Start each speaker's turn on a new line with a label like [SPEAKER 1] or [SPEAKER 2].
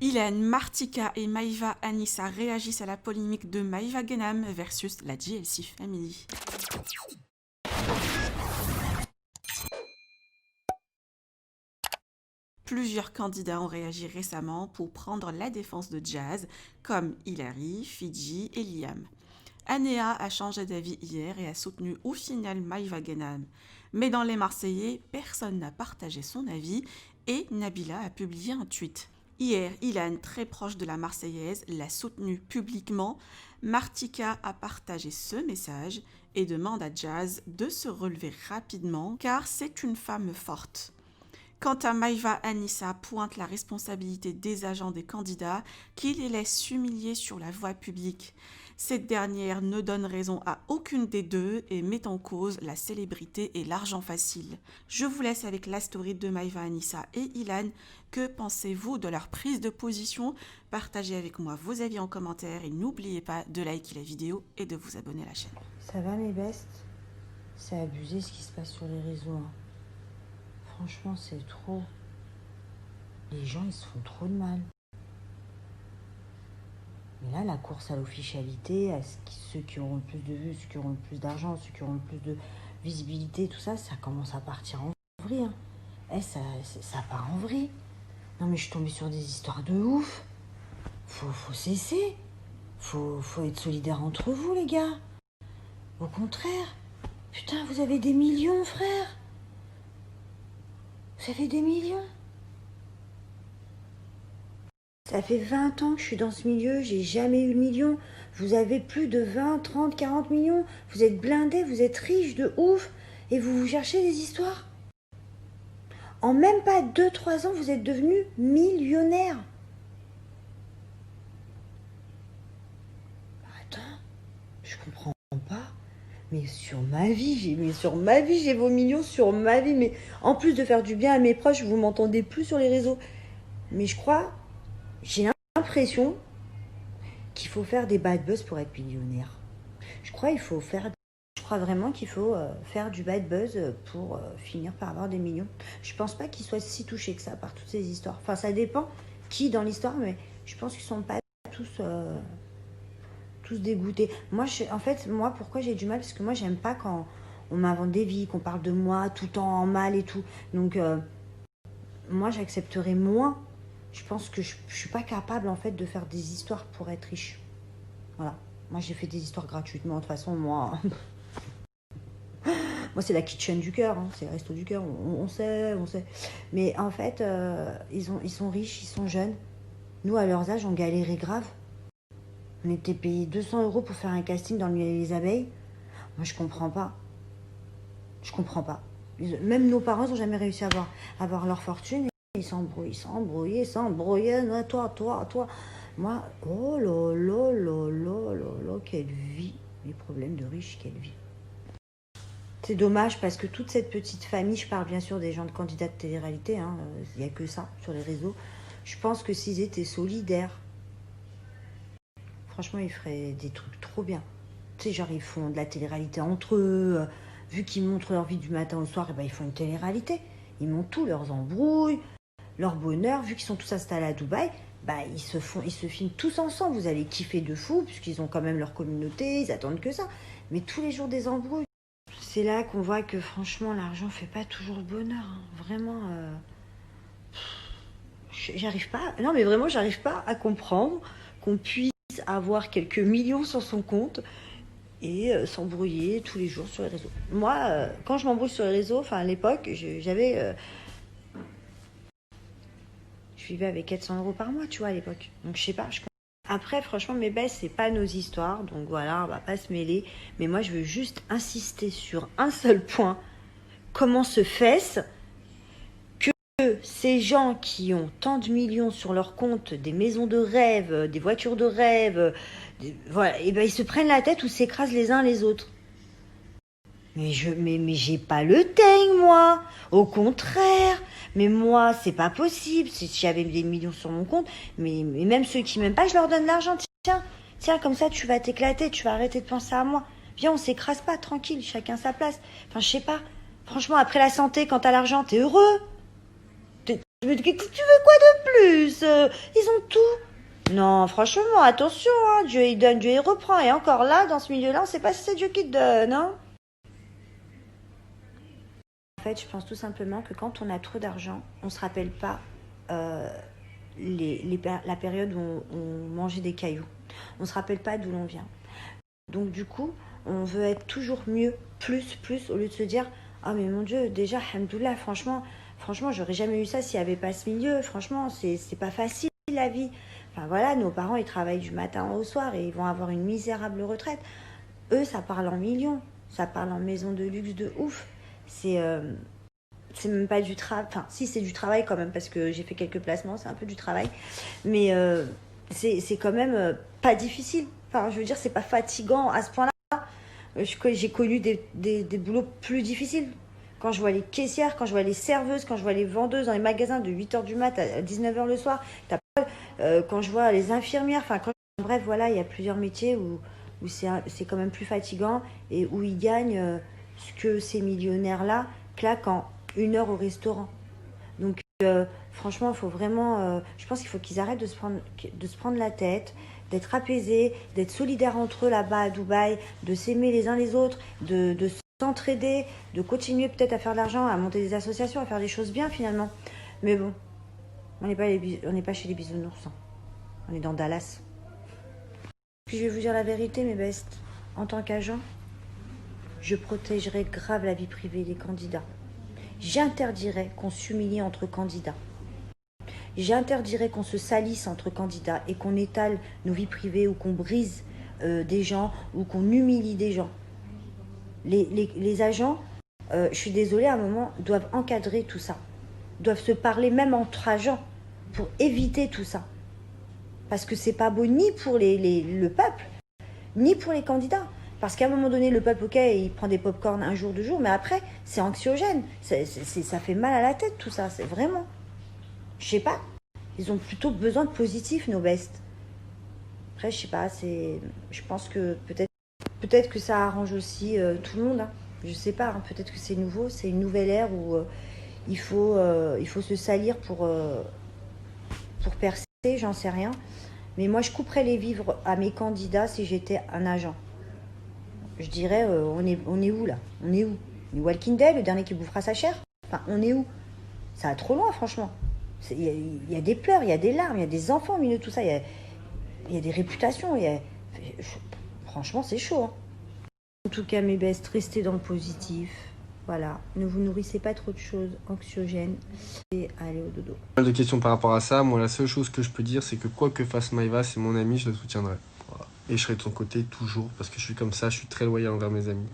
[SPEAKER 1] Ilan, Martika et Maïva Anissa réagissent à la polémique de Maïva Genam versus la GLC Family. Plusieurs candidats ont réagi récemment pour prendre la défense de Jazz, comme Hilary, Fidji et Liam. Anéa a changé d'avis hier et a soutenu au final Maïva Genam. Mais dans les Marseillais, personne n'a partagé son avis et Nabila a publié un tweet. Hier, Ilan, très proche de la Marseillaise, l'a soutenu publiquement. Martika a partagé ce message et demande à Jazz de se relever rapidement car c'est une femme forte. Quant à Maïva Anissa, pointe la responsabilité des agents des candidats qui les laissent s'humilier sur la voie publique. Cette dernière ne donne raison à aucune des deux et met en cause la célébrité et l'argent facile. Je vous laisse avec la story de Maïva Anissa et Ilan. Que pensez-vous de leur prise de position? Partagez avec moi vos avis en commentaire et n'oubliez pas de liker la vidéo et de vous abonner à la chaîne.
[SPEAKER 2] Ça va mes bestes? C'est abusé ce qui se passe sur les réseaux. Hein. Franchement, c'est trop. Les gens, ils se font trop de mal. Mais là, la course à l'officialité, à ceux qui auront le plus de vues, ceux qui auront le plus d'argent, ceux qui auront le plus de visibilité, tout ça, ça commence à partir en vrille. Hein. Ça part en vrille. Non mais je suis tombée sur des histoires de ouf. Faut cesser. Faut être solidaire entre vous, les gars. Au contraire. Putain, vous avez des millions, frère. Vous avez des millions. Ça fait 20 ans que je suis dans ce milieu, j'ai jamais eu le million. Vous avez plus de 20, 30, 40 millions. Vous êtes blindés, vous êtes riches de ouf. Et vous cherchez des histoires. En même pas 2-3 ans, vous êtes devenu millionnaire. Attends, je comprends pas. Mais sur ma vie, j'ai vos millions sur ma vie. Mais en plus de faire du bien à mes proches, vous m'entendez plus sur les réseaux. Mais j'ai l'impression qu'il faut faire des bad buzz pour être millionnaire. Je crois vraiment qu'il faut faire du bad buzz pour finir par avoir des millions. Je pense pas qu'ils soient si touchés que ça par toutes ces histoires. Enfin, ça dépend qui dans l'histoire, mais je pense qu'ils sont pas tous dégoûtés. Moi, pourquoi j'ai du mal? Parce que moi, j'aime pas quand on m'invente des vies, qu'on parle de moi tout le temps en mal et tout. Donc, moi, j'accepterai moins. Je pense que je suis pas capable, en fait, de faire des histoires pour être riche. Voilà. Moi, j'ai fait des histoires gratuitement. De toute façon, moi... Moi, c'est la kitchen du cœur, hein. C'est le resto du cœur, on sait. Mais en fait, ils sont riches, ils sont jeunes. Nous, à leurs âges, on galérait grave. On était payé 200 € pour faire un casting dans le milieu des abeilles. Moi, je comprends pas. Même nos parents n'ont jamais réussi à avoir leur fortune. Ils s'embrouillaient. Toi. Moi, oh là, quelle vie. Les problèmes de riches, quelle vie. C'est dommage parce que toute cette petite famille, je parle bien sûr des gens de candidats de télé-réalité, hein, il n'y a que ça sur les réseaux. Je pense que s'ils étaient solidaires, franchement, ils feraient des trucs trop bien. Tu sais, genre, ils font de la télé-réalité entre eux. Vu qu'ils montrent leur vie du matin au soir, et ben, ils font une télé-réalité. Ils montrent tous leurs embrouilles, leur bonheur. Vu qu'ils sont tous installés à Dubaï, bah, ils se filment tous ensemble. Vous allez kiffer de fou, puisqu'ils ont quand même leur communauté, ils attendent que ça. Mais tous les jours des embrouilles. C'est là qu'on voit que franchement, l'argent fait pas toujours le bonheur. Hein. Vraiment, j'arrive pas. Non, mais vraiment, j'arrive pas à comprendre qu'on puisse avoir quelques millions sur son compte et s'embrouiller tous les jours sur les réseaux. Moi, quand je m'embrouille sur les réseaux, enfin à l'époque, je vivais avec 400 € par mois, tu vois, à l'époque. Donc je sais pas. Après, franchement, mes baisses, c'est pas nos histoires, donc voilà, on va pas se mêler. Mais moi, je veux juste insister sur un seul point. Comment se fait-ce que ces gens qui ont tant de millions sur leur compte, des maisons de rêve, des voitures de rêve, voilà, et ben ils se prennent la tête ou s'écrasent les uns les autres. Mais j'ai pas le teigne, moi. Au contraire. Mais moi, c'est pas possible. Si j'avais des millions sur mon compte, mais même ceux qui m'aiment pas, je leur donne de l'argent. Tiens, comme ça, tu vas t'éclater, tu vas arrêter de penser à moi. Viens, on s'écrase pas, tranquille, chacun sa place. Enfin, je sais pas. Franchement, après la santé, quand t'as l'argent, t'es heureux. Mais tu veux quoi de plus? Ils ont tout. Non, franchement, attention, hein. Dieu il donne, Dieu il reprend. Et encore là, dans ce milieu-là, on sait pas si c'est Dieu qui te donne, hein. En fait, je pense tout simplement que quand on a trop d'argent, on se rappelle pas euh, la période où on mangeait des cailloux. On se rappelle pas d'où l'on vient. Donc du coup, on veut être toujours mieux, plus, au lieu de se dire ah mais mon Dieu, déjà, alhamdoulilah, franchement, j'aurais jamais eu ça s'il n'y avait pas ce milieu. Franchement, c'est pas facile la vie. Enfin voilà, nos parents, ils travaillent du matin au soir et ils vont avoir une misérable retraite. Eux, ça parle en millions, ça parle en maison de luxe de ouf. C'est c'est même pas du travail. Enfin, si, c'est du travail quand même, parce que j'ai fait quelques placements, c'est un peu du travail. Mais c'est quand même pas difficile. Enfin, je veux dire, c'est pas fatigant à ce point-là. J'ai connu des boulots plus difficiles. Quand je vois les caissières, quand je vois les serveuses, quand je vois les vendeuses dans les magasins de 8h du mat à 19h le soir, quand je vois les infirmières, enfin, bref, voilà, il y a plusieurs métiers où c'est quand même plus fatigant et où ils gagnent ce que ces millionnaires-là claquent en 1 heure au restaurant. Donc, franchement, il faut vraiment. Je pense qu'il faut qu'ils arrêtent de se prendre la tête, d'être apaisés, d'être solidaires entre eux là-bas à Dubaï, de s'aimer les uns les autres, de s'entraider, de continuer peut-être à faire de l'argent, à monter des associations, à faire des choses bien finalement. Mais bon, on n'est pas chez les bisounours. Hein. On est dans Dallas. Puis je vais vous dire la vérité, mes bestes. En tant qu'agent, je protégerai grave la vie privée des candidats. J'interdirais qu'on s'humilie entre candidats. J'interdirais qu'on se salisse entre candidats et qu'on étale nos vies privées ou qu'on brise des gens ou qu'on humilie des gens. Les agents, je suis désolée, à un moment, doivent encadrer tout ça. Doivent se parler même entre agents pour éviter tout ça. Parce que c'est pas beau ni pour le peuple, ni pour les candidats. Parce qu'à un moment donné, le peuple, ok, il prend des pop-corn un jour, 2 jours, mais après, c'est anxiogène. Ça fait mal à la tête, tout ça, c'est vraiment. Je sais pas. Ils ont plutôt besoin de positif, nos bestes. Après, je sais pas, je pense que peut-être que ça arrange aussi tout le monde. Hein. Je sais pas, hein, peut-être que c'est nouveau, c'est une nouvelle ère où il faut se salir pour percer, j'en sais rien. Mais moi, je couperais les vivres à mes candidats si j'étais un agent. Je dirais, on est où là? On est où? On est Walking Dead, le dernier qui bouffera sa chair? Enfin, on est où? Ça va trop loin, franchement. Il y a des pleurs, il y a des larmes, il y a des enfants au milieu de tout ça, il y a des réputations. Franchement, c'est chaud. Hein. En tout cas, mes bestes, restez dans le positif. Voilà, ne vous nourrissez pas trop de choses anxiogènes et allez au dodo.
[SPEAKER 3] Pas de questions par rapport à ça. Moi, la seule chose que je peux dire, c'est que quoi que fasse Maïva, c'est mon ami, je la soutiendrai. Voilà. Et je serai de son côté toujours, parce que je suis comme ça, je suis très loyal envers mes amis.